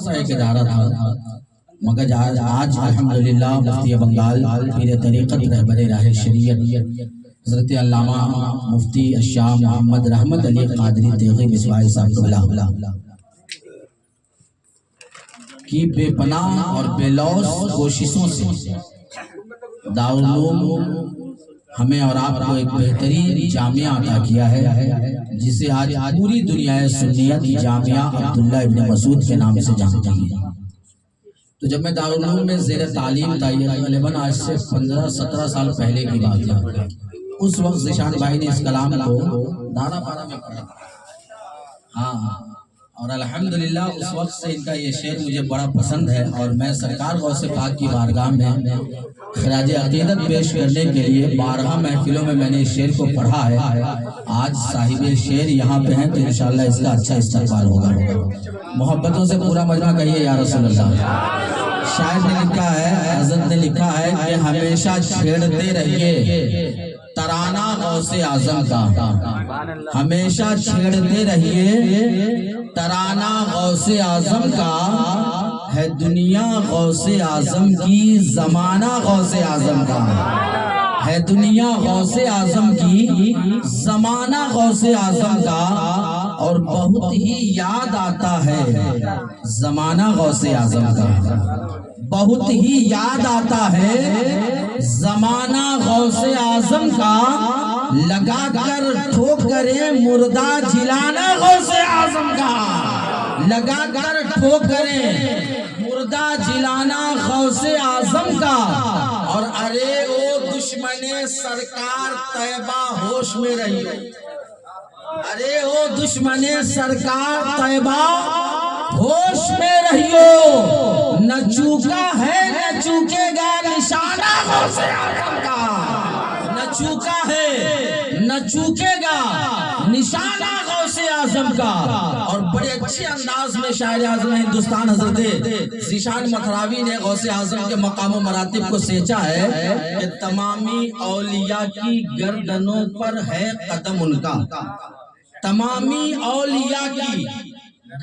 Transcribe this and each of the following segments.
سا ایک ادارہ تھا، مگر آج الحمدللہ مفتی بنگال پیر طریقت رہبر راہ شریعت حضرت علامہ مفتی الشاہ محمد رحمت علی قادری تیغی مصباحی صاحب اللہ کی بے پناہ اور بے لوث کوششوں سے دارالعلوم ہمیں اور آپ کو ایک بہترین جامعہ عطا کیا ہے، جسے آج پوری دنیا سنیت جامعہ عبداللہ ابن مسعود کے نام سے جانتی ہے۔ تو جب میں دارالعلوم میں زیر تعلیم تھا، یہ غالباً آج سے 15-17 سال پہلے کی بات ہے، اس وقت ذیشان بھائی نے اس کلام کو دارا پارا میں پڑھا، ہاں، اور الحمدللہ اس وقت سے ان کا یہ شعر مجھے بڑا پسند ہے، اور میں سرکار غوث پاک کی بارگاہ میں خراج عقیدت پیش کرنے کے لیے 12 محفلوں میں نے اس شعر کو پڑھا ہے۔ آج صاحب شعر یہاں پہ ہیں تو انشاءاللہ اس کا اچھا استقبال ہوگا۔ محبتوں سے پورا مجمع کہیے یا رسول اللہ۔ شاعر نے لکھا ہے، حضرت نے لکھا ہے کہ ہمیشہ چھیڑتے رہیے ترانہ غوث اعظم کا، ہمیشہ چھیڑتے رہیے ترانہ غوث اعظم کا، ہے دنیا غوث اعظم کی، زمانہ غوث اعظم کا، ہے دنیا غوث اعظم کی، زمانہ غوث اعظم کا، اور بہت ہی یاد آتا ہے زمانہ غوث اعظم کا، بہت ہی یاد آتا ہے زمانہ غوث اعظم کا، لگا کر ٹھوکریں مردہ جلانا غوث اعظم کا، لگا کر ٹھوکریں مردہ جلانا غوث اعظم کا، اور ارے او دشمن سرکار طیبہ ہوش میں رہی، ارے او دشمن سرکار طیبہ ہوش میں رہیو، نہ چوکا ہے نہ چوکے گا نشانہ غوث اعظم کا، نہ چوکا ہے نہ چوکے گا نشانہ غوث اعظم کا۔ اور بڑے اچھے انداز میں شاعر اعظم ہندوستان حضرت ذیشان مطراوی نے غوث اعظم کے مقام و مراتب کو سینچا ہے کہ تمامی اولیاء کی گردنوں پر ہے قدم ان کا، تمامی اولیاء کی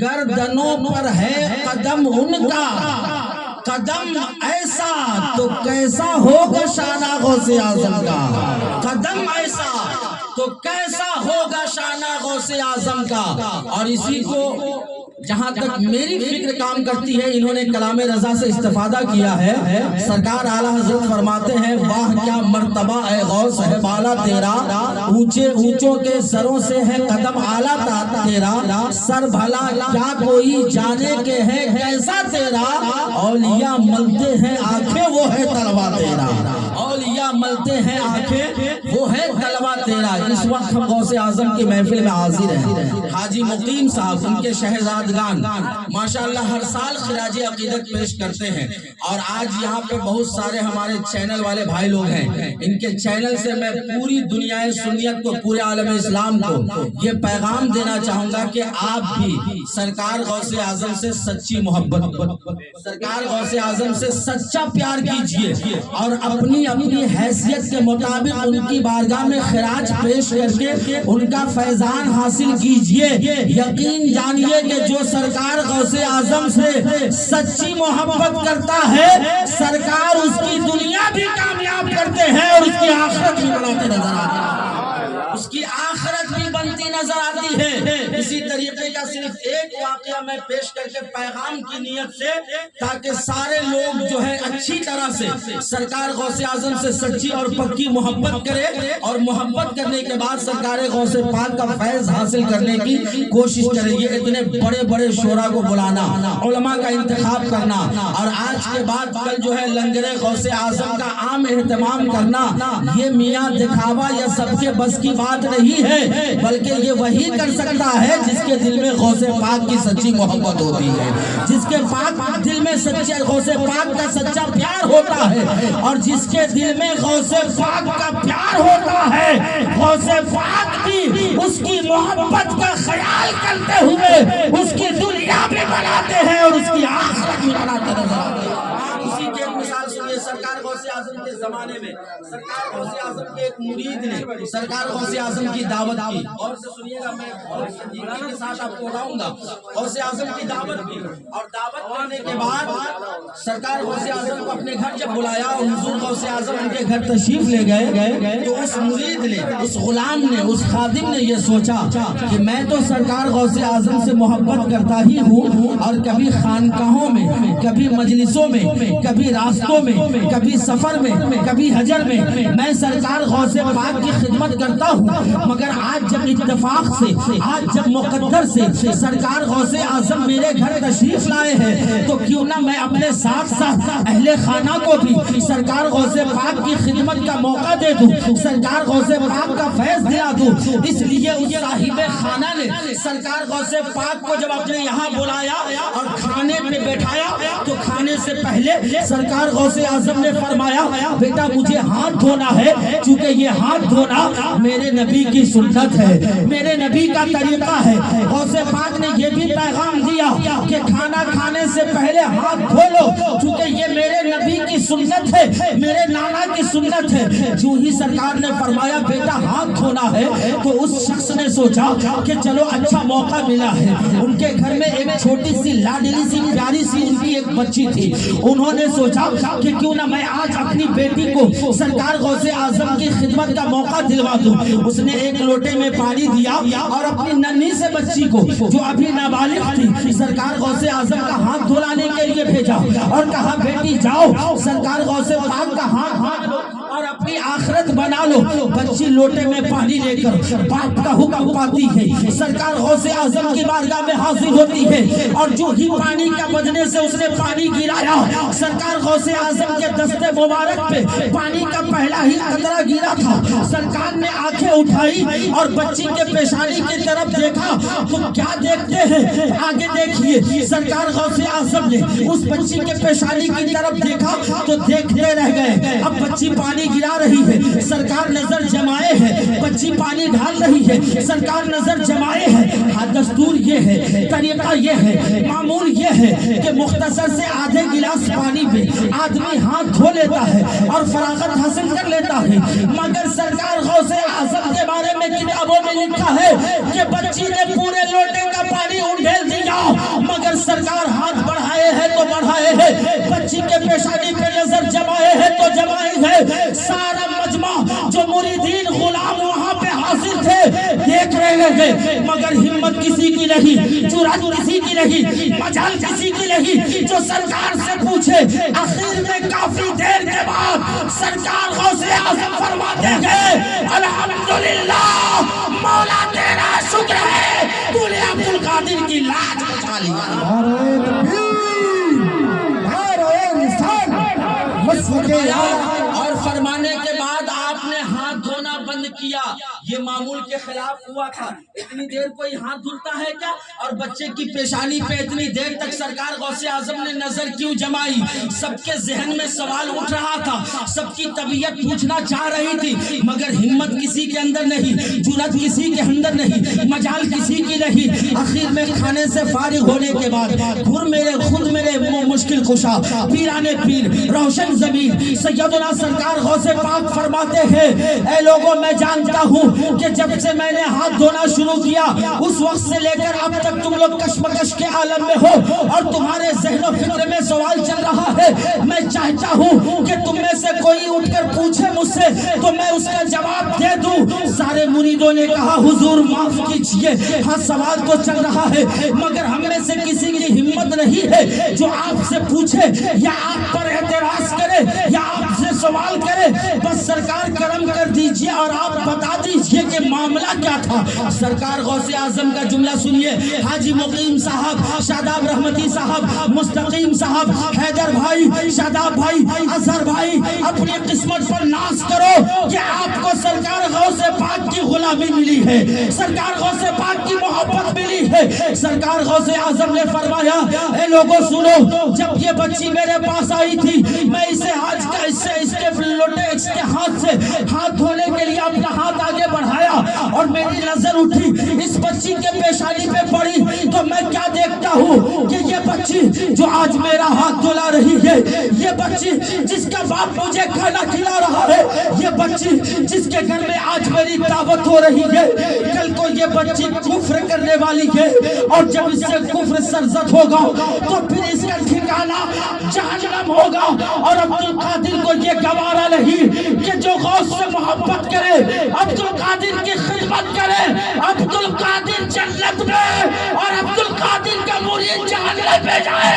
گردنوں پر ہے قدم ان کا، قدم ایسا تو کیسا ہوگا شانہ غوث اعظم کا، قدم ایسا تو کیسا ہوگا شانہ غوث اعظم کا۔ اور اسی کو جہاں تک میری فکر کام کرتی ہے، انہوں نے کلام رضا سے استفادہ کیا ہے۔ سرکار اعلیٰ حضرت فرماتے ہیں، واہ کیا مرتبہ اے غوث ہے بالا تیرا، اونچے اونچوں کے سروں سے ہے قدم اعلیٰ تیرا، سر بھلا کیا کوئی جانے کے ہے کیسا تیرا، اولیاء ملتے ہیں آنکھیں وہ ہے طلبہ تیرا، اولیاء ملتے ہیں آنکھیں وہ ہے طلبہ تیرا۔ اس وقت ہم غوث اعظم کی محفل میں حاضر ہیں، حاجی مقیم صاحب ان کے شہزادگان ماشاءاللہ ہر سال خراج عقیدت پیش کرتے ہیں، اور آج یہاں پہ بہت سارے ہمارے چینل والے بھائی لوگ ہیں، ان کے چینل سے میں پوری دنیا سنیت کو، پورے عالم اسلام کو یہ پیغام دینا چاہوں گا کہ آپ بھی سرکار غوث اعظم سے سچی محبت، سرکار غوث اعظم سے سچا پیار کیجئے، اور اپنی حیثیت کے مطابق ان کی بارگاہ میں خراج پیش کر کے ان کا فیضان حاصل کیجئے۔ یقین جانیے کہ جو سرکار غوث اعظم سے سچی محبت کرتا ہے، سرکار اس کی دنیا بھی کامیاب کرتے ہیں اور اس کی آخرت بھی بناتے نظر آتے ہیں، اس کی آخرت بھی بنتی نظر آتی ہے۔ اسی طریقے کا صرف ایک واقعہ میں پیش کر کے پیغام کی نیت سے، تاکہ سارے لوگ جو ہے اچھی طرح سے سرکار غوث اعظم سے سچی اور پکی محبت کرے، اور محبت کرنے کے بعد سرکار غوث پاک کا فیض حاصل کرنے کی کوشش کرے۔ یہ اتنے بڑے بڑے شعراء کو بلانا، علماء کا انتخاب کرنا، اور آج کے بعد کل جو ہے لنگر غوث اعظم کا عام اہتمام کرنا، یہ میاں دکھاوا یا سب کے بس کی بات نہیں ہے، بلکہ یہ وہی کر سکتا ہے جس کے دل میں غوث پاک کی سچی محبت ہوتی ہے، جس کے پاک دل میں سچے غوث پاک کا سچا پیار ہوتا ہے، اور جس کے دل میں غوث پاک کا پیار ہوتا ہے، غوث پاک کی اس کی محبت کا خیال کرتے ہوئے اس کی دنیا بھی بناتے ہیں اور اس کی آخرت بھی بناتے نظر آتے ہیں۔ اسی کی ایک مثال سنیے، سرکار غوث اعظم کے زمانے میں سرکار غوث اعظم کے ایک مرید نے سرکار غوث اعظم کی دعوت کی. اور سے سنیے گا, میں اور سنجیدگی کے ساتھ آپ کو بتاؤں گا. غوث اعظم کی دعوت کی, اور دعوت کرنے کے بعد سرکار غوث اعظم کو اپنے گھر جب بلایا اور حضور غوث اعظم ان کے گھر تشریف لے گئے تو اس مرید نے, اس غلام نے, اس خادم نے یہ سوچا کہ میں تو سرکار غوث اعظم سے محبت کرتا ہی ہوں, اور کبھی خانقاہوں میں, کبھی مجلسوں میں, کبھی راستوں میں, کبھی سفر میں, کبھی حجر میں سرکار غوث پاک کی خدمت کرتا ہوں, مگر آج جب اتفاق سے, آج جب مقدر سے سرکار غوث اعظم میرے گھر تشریف لائے ہیں تو کیوں نہ میں اپنے ساتھ ساتھ اہل خانہ کو بھی سرکار غوث پاک کی خدمت کا موقع دے دوں, سرکار غوث پاک کا فیض دلا دوں. اس لیے اس صاحب خانہ نے سرکار غوث پاک کو جب اپنے یہاں بلایا اور کھانے پہ بیٹھایا تو کھانے سے پہلے سرکار غوث اعظم نے فرمایا, بیٹا مجھے ہاتھ دھونا ہے, چونکہ یہ ہاتھ دھونا میرے نبی کی سنت ہے, میرے نبی کا طریقہ ہے. غوث پاک نے یہ بھی پیغام دیا کہ کھانا کھانے سے پہلے ہاتھ دھو لو, چونکہ یہ میرے نبی کی سنت ہے, میرے نانا کی سنت ہے. جو ہی سرکار نے فرمایا بیٹا ہاتھ دھونا ہے تو اس شخص نے سوچا کہ چلو اچھا موقع ملا ہے. ان کے گھر میں ایک چھوٹی سی لاڈلی سی پیاری سی ان کی ایک بچی تھی. انہوں نے سوچا کہ کیوں نہ میں آج اپنی بیٹی کو سرکار غوث اعظم کی خدمت کا موقع دلوا دوں. اس نے ایک لوٹے میں پانی دیا اور اپنی ننھی سے بچی کو جو ابھی نابالغ تھی سرکار غوث اعظم کا ہاتھ دھلانے کے لیے بھیجا اور کہا بیٹی جاؤ سرکار غوث پاک کا ہاتھ اور اپنی آخرت بنا لو. بچی لوٹے میں پانی لے کر باپ کا حکم پاتی ہے, سرکار غوث اعظم کی بارگاہ میں حاضر ہوتی ہے, اور جو ہی پانی کا بجنے سے اس نے پانی گرایا, سرکار غوث اعظم کے دستے مبارک پہ پانی کا پہلا ہی قطرہ گرا تھا. سرکار نے آنکھیں اٹھائی اور بچی کے پیشانی کی طرف دیکھا تو کیا دیکھتے ہیں, آگے دیکھیے. سرکار غوث اعظم نے اس بچی کے پیشانی کی طرف دیکھا تو دیکھتے رہ گئے. اب بچی پانی گرا رہی ہے, سرکار نظر جمائے ہے, بچی پانی ڈال رہی ہے, سرکار نظر جمائے ہے. ہاں دستور یہ ہے, طریقہ یہ ہے, معمول یہ ہے کہ مختصر سے آدھے گلاس پانی پہ آدمی ہاتھ دھو لیتا ہے اور فراغت حاصل کر لیتا ہے. مگر سرکار غوث اعظم کے بارے میں کتابوں میں لکھا ہے کہ بچی نے پورے لوٹے کا پانی انڈیل دیا, مگر سرکار ہاتھ بڑھائے ہیں تو بڑھائے ہیں, بچی کے پیشانی پہ نظر جمائے ہیں تو جمائے ہیں. سارا مجمع جو مریدین غلام وہاں پہ حاضر تھے دیکھ رہے تھے, مگر ہمت کسی کی نہیں, جرأت کسی کی نہیں, مجال کسی کی نہیں جو سرکار سے پوچھے. آخر میں کافی دیر کے بعد سرکار غوث اعظم فرماتے گئے الحمدللہ مولا تیرا شکر ہے تو نے عبد القادر کی لاج بچا لی. اور فرمانے کے بعد آپ نے ہاتھ دھونا بند کیا. یہ معمول کے خلاف ہوا تھا. اتنی دیر کوئی ہاتھ دھلتا ہے کیا؟ اور بچے کی پیشانی پہ اتنی دیر تک سرکار غوث اعظم نے نظر کیوں جمائی؟ سب کے ذہن میں سوال اٹھ رہا تھا, سب کی طبیعت پوچھنا چاہ رہی تھی, مگر ہمت کسی کے اندر نہیں, جرأت کسی کے اندر نہیں, مجال کسی کی نہیں. آخر میں کھانے سے فارغ ہونے کے بعد خود میرے مشکل کشا پیرانے پیر روشن زمین سیدنا سرکار غوث پاک فرماتے ہیں اے لوگوں میں جانتا ہوں کہ جب سے میں نے ہاتھ دھونا شروع کیا اس وقت سے لے کر اب تک تم لوگ کشمکش کے عالم میں ہو اور تمہارے ذہن و فکر میں سوال چل رہا ہے. میں چاہتا ہوں کہ تم میں سے کوئی اٹھ کر پوچھے مجھ سے تو میں اس کا جواب دے دوں. سارے مریدوں نے کہا حضور معاف کیجئے, ہاں سوال تو چل رہا ہے مگر ہم میں سے کسی کی ہمت نہیں ہے جو آپ سے پوچھے یا آپ پر اعتراض کرے یا آپ سے سوال کرے. بس سرکار کرم کر دیجئے اور آپ بتا دیجئے کہ معاملہ کیا تھا. سرکار غوث اعظم کا جملہ سنیے. حاجی مقیم صاحب, شاداب رحمتی صاحب, مستقیم صاحب, حیدر بھائی, شاداب بھائی, اظہر بھائی, اپنی قسمت پر ناز کرو کہ آپ کو سرکار غوث پاک کی غلامی ملی ہے, سرکار غوث پاک کی محبت ملی ہے. سرکار غوث اعظم نے فرمایا اے لوگوں سنو, جب یہ بچی میرے پاس آئی تھی میں اسے آج کا اس کے لوٹے اس کے ہاتھ سے ہاتھ دھونے کے لیے اپنا ہاتھ آگے بڑھایا اور میری نظر اٹھی اس بچی کے پیشانی پہ پڑی تو میں کیا دیکھتا ہوں کہ یہ بچی جو آج میرا ہاتھ دھلا رہی ہے، یہ بچی جس کا باپ مجھے کھانا کھلا رہا ہے، یہ بچی جس کے گھر میں آج میری دعوت ہو رہی ہے، کل کو یہ بچی کفر کرنے والی ہے، اور جب اس سے کفر سرزد ہوگا تو پھر اس کا ٹھکانہ جہنم ہوگا۔ اور عبدالقادر کو یہ گوارا نہیں کہ جو غوث سے محبت کرے، عبدالقادر کی خدمت کرے، عبدالقادر جنت میں اور عبدالقادر کا مرید جہنم میں جائے،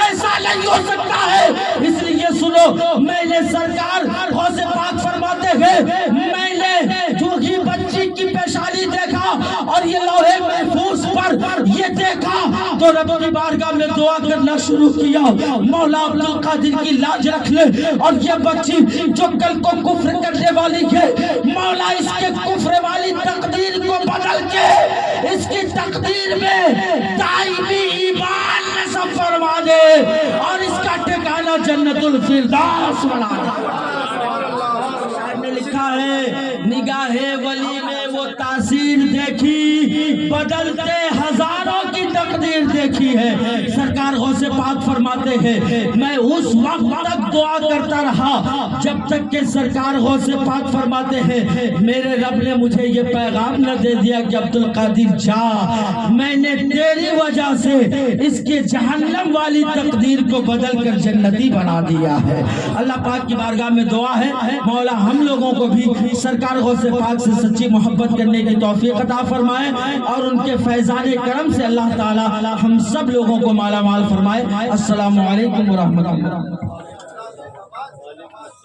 ایسا نہیں ہو سکتا ہے۔ اس لیے سنو، میں نے سرکار غوث پاک فرماتے ہیں، میں نے جو ہی بچی کی پیشانی دیکھا اور یہ لوح محفوظ پر یہ دیکھا تو رب کی بارگاہ میں دعا کرنا شروع کیا، مولا عبدالقادر کی لاج رکھ لے، اور یہ بچی جو کل کو کفر کرنے والی ہے، مولا اس کے کفر والی تقدیر کو بدل کے اس کی تقدیر میں دائمی ایمان نصب فرما دے اور اس کا ٹھکانہ جنت الفردوس بنا دے۔ لکھا ہے نگاہ ولی میں وہ تاثیر دیکھی، بدلتے ہزاروں کی تقدیر دیکھی ہے۔ سرکار غوث پاک فرماتے ہیں میں اس وقت تک دعا کرتا رہا جب تک کہ سرکار غوث پاک فرماتے ہیں میرے رب نے مجھے یہ پیغام نہ دے دیا کہ عبدالقادر جا، میں نے تیری وجہ سے اس کے جہنم والی تقدیر کو بدل کر جنتی بنا دیا ہے۔ اللہ پاک کی بارگاہ میں دعا ہے مولا ہم لوگوں کو بھی سرکار غوث پاک سے سچی محبت کرنے کی توفیق عطا فرمائے، اور ان کے فیضان کرم سے اللہ تعالی ہم سب لوگوں کو مالا مال فرمائے۔ السلام علیکم ورحمۃ اللہ۔